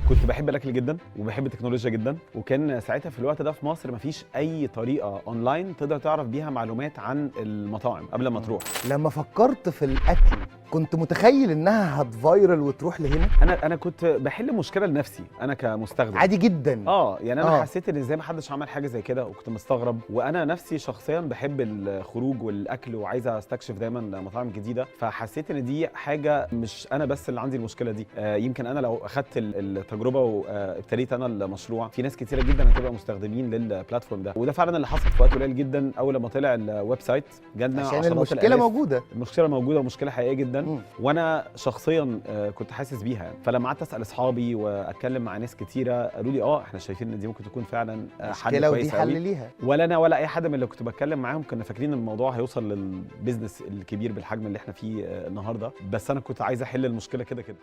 كنت بحب الاكل جدا وبحب التكنولوجيا جدا، وكان ساعتها في الوقت ده في مصر مفيش اي طريقه اونلاين تقدر تعرف بيها معلومات عن المطاعم قبل ما تروح. لما فكرت في الاكل كنت متخيل انها هتفايرل وتروح لهنا؟ انا كنت بحل مشكله لنفسي انا كمستخدم عادي جدا. يعني انا حسيت ان ازاي ما حدش عمل حاجه زي كده، وكنت مستغرب. وانا نفسي شخصيا بحب الخروج والاكل وعايز استكشف دايما مطاعم جديده، فحسيت ان دي حاجه مش انا بس اللي عندي المشكله دي. يمكن انا لو اخدت التجربه وابتديت انا المشروع، في ناس كتيره جدا هتبقى مستخدمين للبلاتفورم ده. وده فعلا اللي حصل في وقت قليل جدا. اول لما طلع الويب سايت جالنا عشان عشرات المشكله الآلاف. موجوده. المشكله موجوده ومشكله حقيقيه جدا. وانا شخصيا كنت حاسس بيها يعني. فلما قعدت اسال اصحابي واتكلم مع ناس كتيره قالوا لي احنا شايفين ان دي ممكن تكون فعلا حل كويس ودي حل ليها. ولا انا ولا اي حد من اللي كنت بتكلم معاهم كنا فاكرين ان الموضوع هيوصل للبيزنس الكبير بالحجم اللي احنا فيه النهارده، بس انا كنت عايز احل المشكله كده كده.